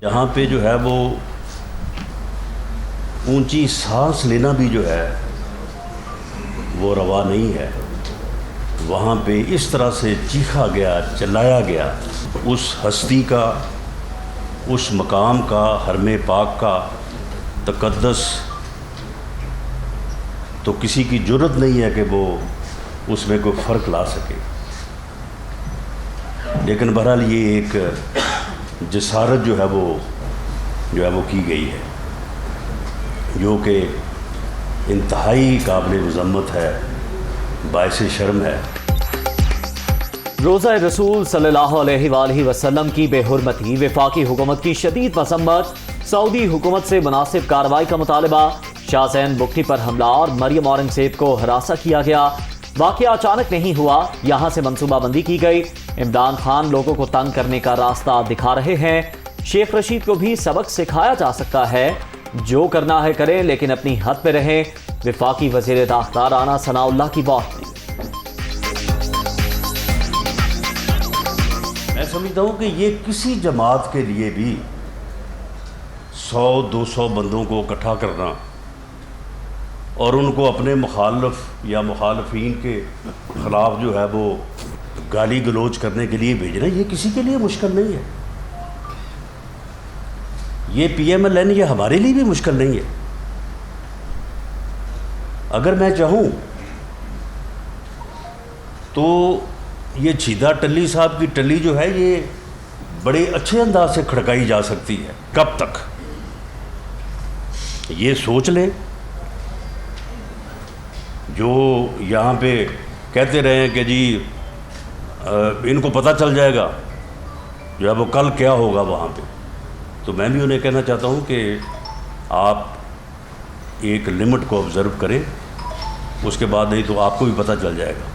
یہاں پہ جو ہے وہ اونچی سانس لینا بھی جو ہے وہ روا نہیں ہے. وہاں پہ اس طرح سے چیخا گیا، چلایا گیا، اس ہستی کا، اس مقام کا، حرم پاک کا تقدس تو کسی کی جرت نہیں ہے کہ وہ اس میں کوئی فرق لا سکے. لیکن بہرحال یہ ایک جسارت جو ہے وہ کی گئی ہے، جو کہ انتہائی قابل مذمت ہے، باعث شرم ہے. روزہ رسول صلی اللہ علیہ وآلہ وسلم کی بے حرمتی، وفاقی حکومت کی شدید مذمت، سعودی حکومت سے مناسب کارروائی کا مطالبہ، شاہ زین بگٹی پر حملہ اور مریم اورنگزیب کو ہراساں کیا گیا. واقعہ اچانک نہیں ہوا، یہاں سے منصوبہ بندی کی گئی. عمران خان لوگوں کو تنگ کرنے کا راستہ دکھا رہے ہیں. شیخ رشید کو بھی سبق سکھایا جا سکتا ہے. جو کرنا ہے کریں لیکن اپنی حد پہ رہیں. وفاقی وزیر داخلہ رانا ثناء اللہ کی بات. میں سمجھتا ہوں کہ یہ کسی جماعت کے لیے بھی 100-200 بندوں کو اکٹھا کرنا اور ان کو اپنے مخالف یا مخالفین کے خلاف جو ہے وہ گالی گلوچ کرنے کے لیے بھیجنا، یہ کسی کے لیے مشکل نہیں ہے. یہ پی ایم ایل این یہ ہمارے لیے بھی مشکل نہیں ہے. اگر میں چاہوں تو یہ چھیدہ ٹلی صاحب کی ٹلی جو ہے یہ بڑے اچھے انداز سے کھڑکائی جا سکتی ہے. کب تک؟ یہ سوچ لیں. جو یہاں پہ کہتے رہے ہیں کہ جی ان کو پتہ چل جائے گا جو ہے وہ کل کیا ہوگا وہاں پہ، تو میں بھی انہیں کہنا چاہتا ہوں کہ آپ ایک لمٹ کو آبزرو کریں، اس کے بعد نہیں تو آپ کو بھی پتہ چل جائے گا.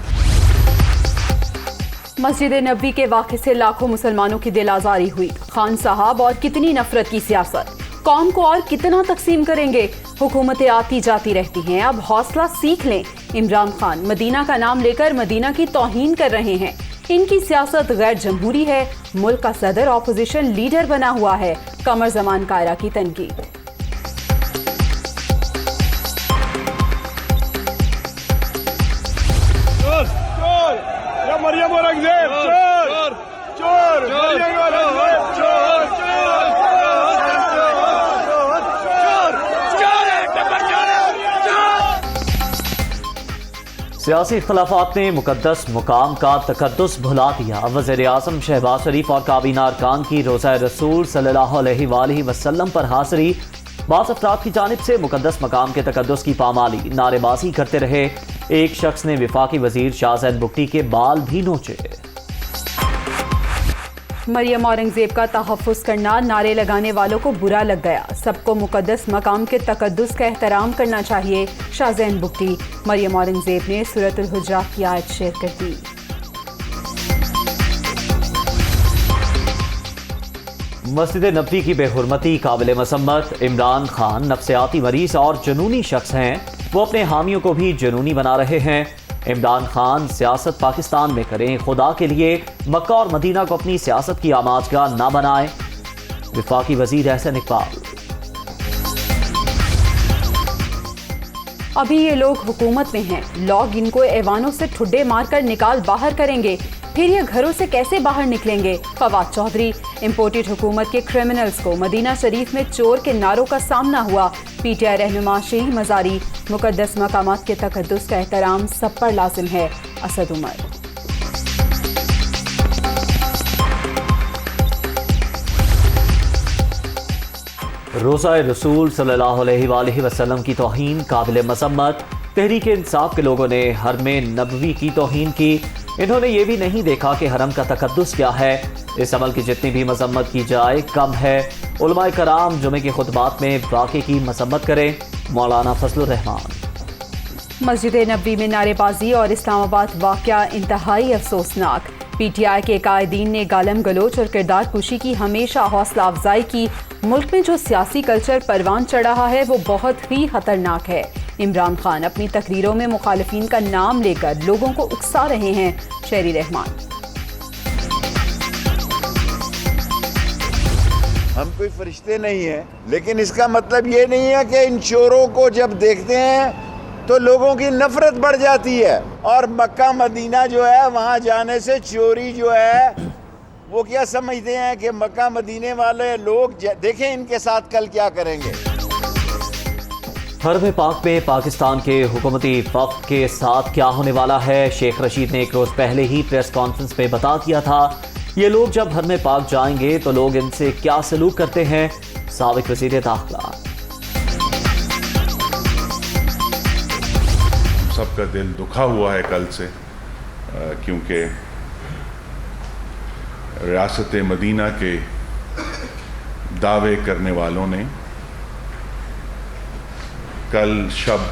مسجد نبوی کے واقعے سے لاکھوں مسلمانوں کی دل آزاری ہوئی. خان صاحب اور کتنی نفرت کی سیاست، قوم کو اور کتنا تقسیم کریں گے. حکومتیں آتی جاتی رہتی ہیں، اب حوصلہ سیکھ لیں. عمران خان مدینہ کا نام لے کر مدینہ کی توہین کر رہے ہیں. ان کی سیاست غیر جمہوری ہے. ملک کا صدر اپوزیشن لیڈر بنا ہوا ہے. قمر زمان کائرہ کی تنقید. مریم اورنگزیب چور چور مریم اورنگزیب چور سیاسی اختلافات نے مقدس مقام کا تقدس بھلا دیا. وزیر اعظم شہباز شریف اور کابینہ ارکان کی روزہ رسول صلی اللہ علیہ وآلہ وسلم پر حاضری. بعض افراد کی جانب سے مقدس مقام کے تقدس کی پامالی، نعرے بازی کرتے رہے. ایک شخص نے وفاقی وزیر شاہ زین بگٹی کے بال بھی نوچے. مریم اورنگزیب کا تحفظ کرنا نعرے لگانے والوں کو برا لگ گیا. سب کو مقدس مقام کے تقدس کا احترام کرنا چاہیے. شاہ زین بگٹی. مریم اورنگزیب نے سورۃ الحجرات کی آیت شیئر کر دی. مسجد نبوی کی بے حرمتی قابل مذمت. عمران خان نفسیاتی مریض اور جنونی شخص ہیں. وہ اپنے حامیوں کو بھی جنونی بنا رہے ہیں. عمران خان سیاست پاکستان میں کریں، خدا کے لیے مکہ اور مدینہ کو اپنی سیاست کی آماجگاہ نہ بنائیں. وفاقی وزیر احسن اقبال. ابھی یہ لوگ حکومت میں ہیں، لوگ ان کو ایوانوں سے ٹھڈے مار کر نکال باہر کریں گے، پھر یہ گھروں سے کیسے باہر نکلیں گے؟ فواد چودھری. امپورٹڈ حکومت کے کرمنلز کو مدینہ شریف میں چور کے نعروں کا سامنا ہوا. پی ٹی آئی رہنما شہید مزاری. مقدس مقامات کے تقدس کا احترام سب پر لازم ہے. اسد عمر. روزہ رسول صلی اللہ علیہ وآلہ وسلم کی توہین قابل مذمت. تحریک انصاف کے لوگوں نے حرم نبوی کی توہین کی. انہوں نے یہ بھی نہیں دیکھا کہ حرم کا تقدس کیا ہے. اس عمل کی جتنی بھی مذمت کی جائے کم ہے. علماء کرام جمعے کے خطبات میں واقعے کی مذمت کریں. مولانا فضل الرحمان. مسجد نبوی میں نعرے بازی اور اسلام آباد واقعہ انتہائی افسوسناک. پی ٹی آئی کے قائدین نے گالم گلوچ اور کردار کشی کی ہمیشہ حوصلہ افزائی کی. ملک میں جو سیاسی کلچر پروان چڑھ رہا ہے وہ بہت ہی خطرناک ہے. عمران خان اپنی تقریروں میں مخالفین کا نام لے کر لوگوں کو اکسا رہے ہیں. شہری رحمان. ہم کوئی فرشتے نہیں ہیں، لیکن اس کا مطلب یہ نہیں ہے کہ ان چوروں کو جب دیکھتے ہیں تو لوگوں کی نفرت بڑھ جاتی ہے. اور مکہ مدینہ جو ہے وہاں جانے سے چوری جو ہے وہ کیا سمجھتے ہیں کہ مکہ مدینے والے لوگ دیکھیں ان کے ساتھ کل کیا کریں گے. حرم پاک میں پاکستان کے حکومتی وفد کے ساتھ کیا ہونے والا ہے؟ شیخ رشید نے ایک روز پہلے ہی پریس کانفرنس میں بتا دیا تھا. یہ لوگ جب حرم پاک جائیں گے تو لوگ ان سے کیا سلوک کرتے ہیں. سابق وزیر داخلہ: سب کا دل دکھا ہوا ہے کل سے، کیونکہ ریاست مدینہ کے دعوے کرنے والوں نے کل شب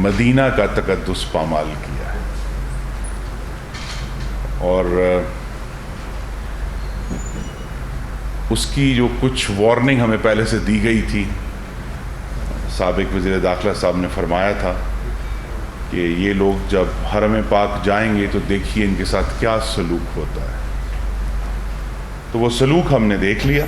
مدینہ کا تقدس پامال کیا ہے. اور اس کی جو کچھ وارننگ ہمیں پہلے سے دی گئی تھی، سابق وزیر داخلہ صاحب نے فرمایا تھا کہ یہ لوگ جب حرم پاک جائیں گے تو دیکھیے ان کے ساتھ کیا سلوک ہوتا ہے. تو وہ سلوک ہم نے دیکھ لیا.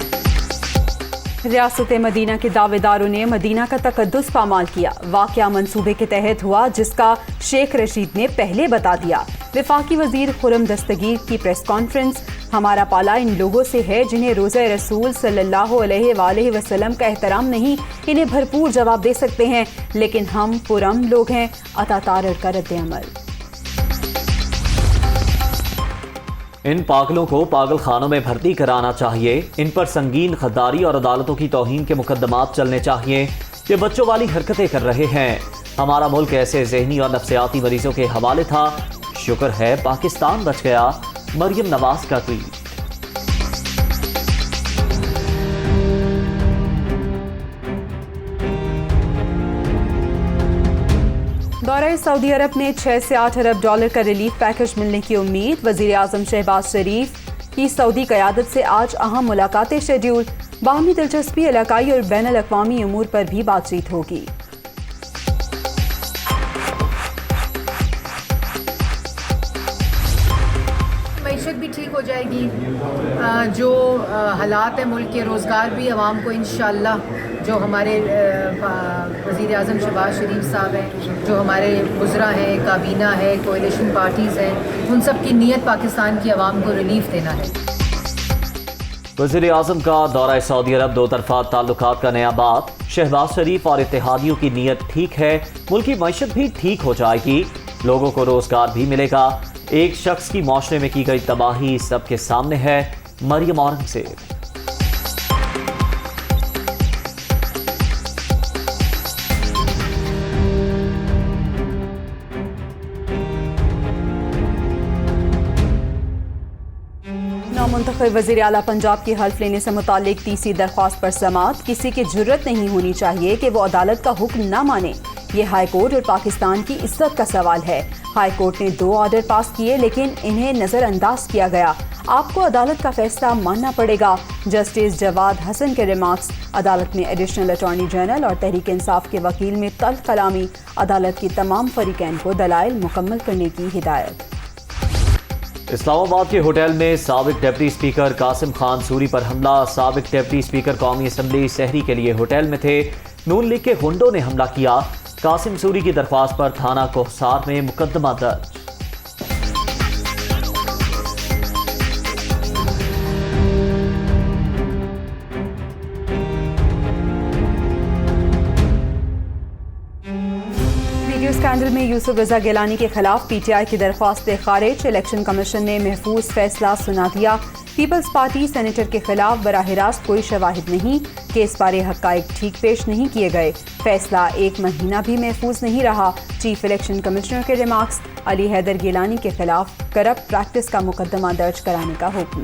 ریاست مدینہ کے دعوے داروں نے مدینہ کا تقدس پامال کیا. واقعہ منصوبے کے تحت ہوا جس کا شیخ رشید نے پہلے بتا دیا. وفاقی وزیر خرم دستگیر کی پریس کانفرنس: ہمارا پالا ان لوگوں سے ہے جنہیں روزہ رسول صلی اللہ علیہ وآلہ وسلم کا احترام نہیں. انہیں بھرپور جواب دے سکتے ہیں، لیکن ہم پرامن لوگ ہیں. عطا طارڑ کا رد عمل: ان پاگلوں کو پاگل خانوں میں بھرتی کرانا چاہیے. ان پر سنگین غداری اور عدالتوں کی توہین کے مقدمات چلنے چاہیے. یہ بچوں والی حرکتیں کر رہے ہیں. ہمارا ملک ایسے ذہنی اور نفسیاتی مریضوں کے حوالے تھا. شکر ہے پاکستان بچ گیا. مریم نواز کا ٹویٹ. دورہ سعودی عرب میں 6 سے 8 ارب ڈالر کا ریلیف پیکج ملنے کی امید. وزیر اعظم شہباز شریف کی سعودی قیادت سے آج اہم ملاقاتیں شیڈیول. باہمی دلچسپی، علاقائی اور بین الاقوامی امور پر بھی بات چیت ہوگی. معیشت بھی ٹھیک ہو جائے گی. جو حالات ہیں ملک کے، روزگار بھی عوام کو انشاءاللہ، جو ہمارے وزیر اعظم شہباز شریف صاحب ہیں، جو ہمارے وزراء ہیں، کابینہ ہے، کولیشن پارٹیز ہیں، ان سب کی نیت پاکستان کی عوام کو ریلیف دینا ہے. وزیر اعظم کا دورہ سعودی عرب دو طرفہ تعلقات کا نیا باب. شہباز شریف اور اتحادیوں کی نیت ٹھیک ہے. ملکی معیشت بھی ٹھیک ہو جائے گی. لوگوں کو روزگار بھی ملے گا. ایک شخص کی معاشرے میں کی گئی تباہی سب کے سامنے ہے. مریم اورنگزیب. نامنتخب وزیر اعلیٰ پنجاب کی حلف لینے سے متعلق تیسری درخواست پر سماعت. کسی کی جرت نہیں ہونی چاہیے کہ وہ عدالت کا حکم نہ مانے. یہ ہائی کورٹ اور پاکستان کی عزت کا سوال ہے. ہائی کورٹ نے 2 آرڈر پاس کیے لیکن انہیں نظر انداز کیا گیا. آپ کو عدالت کا فیصلہ ماننا پڑے گا. جسٹس جواد حسن کے ریمارکس. عدالت میں ایڈیشنل اٹارنی جنرل اور تحریک انصاف کے وکیل میں تلخ کلامی. عدالت کی تمام فریقین کو دلائل مکمل کرنے کی ہدایت. اسلام آباد کے ہوٹل میں سابق ڈپٹی اسپیکر قاسم خان سوری پر حملہ. سابق ڈپٹی اسپیکر قومی اسمبلی سحری کے لیے ہوٹل میں تھے. نون لیگ کے گنڈوں نے حملہ کیا. قاسم سوری کی درخواست پر تھانہ کوہسار میں مقدمہ درج. ویڈیو اسکینڈل میں یوسف رضا گیلانی کے خلاف پی ٹی آئی کی درخواست خارج. الیکشن کمیشن نے محفوظ فیصلہ سنا دیا. پیپلز پارٹی سینیٹر کے خلاف براہ راست کوئی شواہد نہیں. کیس بارے حقائق ٹھیک پیش نہیں کیے گئے. فیصلہ 1 مہینہ بھی محفوظ نہیں رہا. چیف الیکشن کمشنر کے ریمارکس. علی حیدر گیلانی کے خلاف کرپٹ پریکٹس کا مقدمہ درج کرانے کا حکم.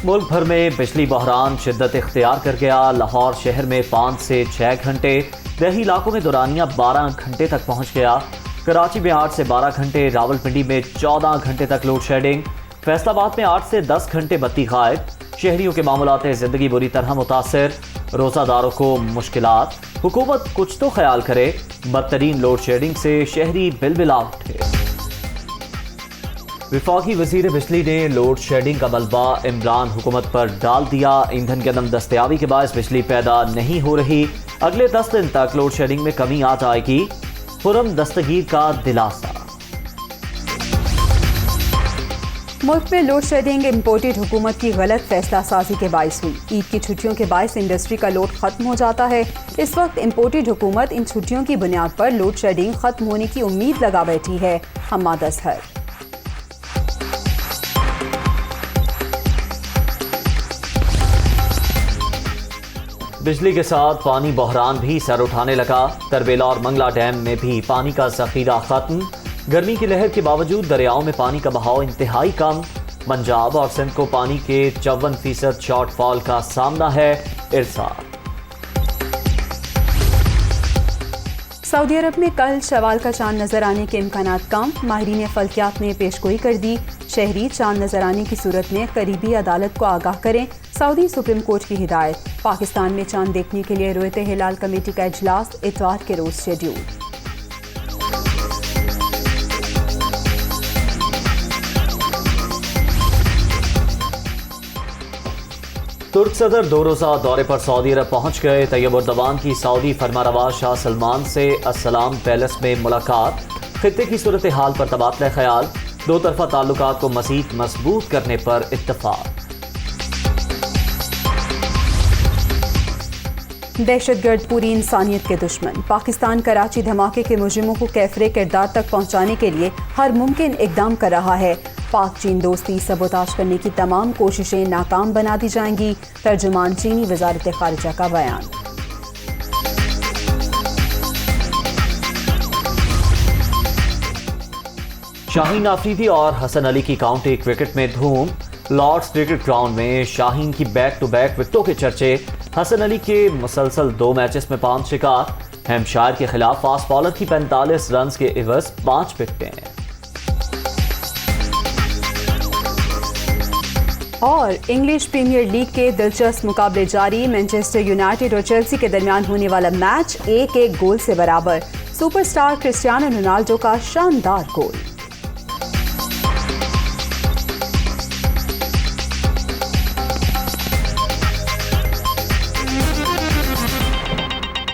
ملک بھر میں بجلی بحران شدت اختیار کر گیا. لاہور شہر میں 5 سے 6 گھنٹے، دیہی علاقوں میں دورانیہ 12 گھنٹے تک پہنچ گیا. کراچی میں 8 سے 12 گھنٹے، راولپنڈی میں 14 گھنٹے تک لوڈ شیڈنگ. فیصل آباد میں 8 سے 10 گھنٹے بتی غائب. شہریوں کے معاملات زندگی بری طرح متاثر. روزہ داروں کو مشکلات. حکومت کچھ تو خیال کرے. بدترین لوڈ شیڈنگ سے شہری بلبلا اٹھے. وفاقی وزیر بجلی نے لوڈ شیڈنگ کا ملبہ عمران حکومت پر ڈال دیا. ایندھن کی عدم دستیابی کے باعث بجلی پیدا نہیں ہو رہی. اگلے 10 دن تک لوڈ شیڈنگ میں کمی آ جائے گی. خرم دستگیر کا دلاسا. ملک میں لوڈ شیڈنگ امپورٹڈ حکومت کی غلط فیصلہ سازی کے باعث ہوئی. عید کی چھٹیوں کے باعث انڈسٹری کا لوڈ ختم ہو جاتا ہے. اس وقت امپورٹڈ حکومت ان چھٹیوں کی بنیاد پر لوڈ شیڈنگ ختم ہونے کی امید لگا بیٹھی ہے. حماد اظہر. بجلی کے ساتھ پانی بحران بھی سر اٹھانے لگا. تربیلا اور منگلا ڈیم میں بھی پانی کا ذخیرہ ختم. گرمی کی لہر کے باوجود دریاؤں میں پانی کا بہاؤ انتہائی کم. پنجاب اور سندھ کو پانی کے 54% شارٹ فال کا سامنا ہے. ارسال. سعودی عرب میں کل شوال کا چاند نظر آنے کے امکانات کم. ماہرین فلکیات نے پیشگوئی کر دی. شہری چاند نظر آنے کی صورت میں قریبی عدالت کو آگاہ کریں. سعودی سپریم کورٹ کی ہدایت. پاکستان میں چاند دیکھنے کے لیے رویت ہلال کمیٹی کا اجلاس اتوار کے روز شیڈول. ترک صدر 2 روزہ دورے پر سعودی عرب پہنچ گئے. طیب اردوان کی سعودی فرمانروا شاہ سلمان سے السلام پیلس میں ملاقات. خطے کی صورتحال پر تبادلہ خیال. دو طرفہ تعلقات کو مزید مضبوط کرنے پر اتفاق. دہشت گرد پوری انسانیت کے دشمن. پاکستان کراچی دھماکے کے مجرموں کو کیفر کردار تک پہنچانے کے لیے ہر ممکن اقدام کر رہا ہے. پاک چین دوستی سبوتاژ کرنے کی تمام کوششیں ناکام بنا دی جائیں گی. ترجمان چینی وزارت خارجہ کا بیان. شاہین آفریدی اور حسن علی کی کاؤنٹی کرکٹ میں دھوم. لارڈز کرکٹ گراؤنڈ میں شاہین کی بیک ٹو بیک وکٹوں کے چرچے. حسن علی کے مسلسل 2 میچز میں 5 شکار. ہیمپشائر کے خلاف فاسٹ بالر کی 45 رنز کے عوض 5 وکٹیں. اور انگلش پریمیئر لیگ کے دلچسپ مقابلے جاری. مانچسٹر یونائیٹڈ اور چیلسی کے درمیان ہونے والا میچ 1-1 گول سے برابر. سپر سٹار کرسٹیانو رونالڈو کا شاندار گول.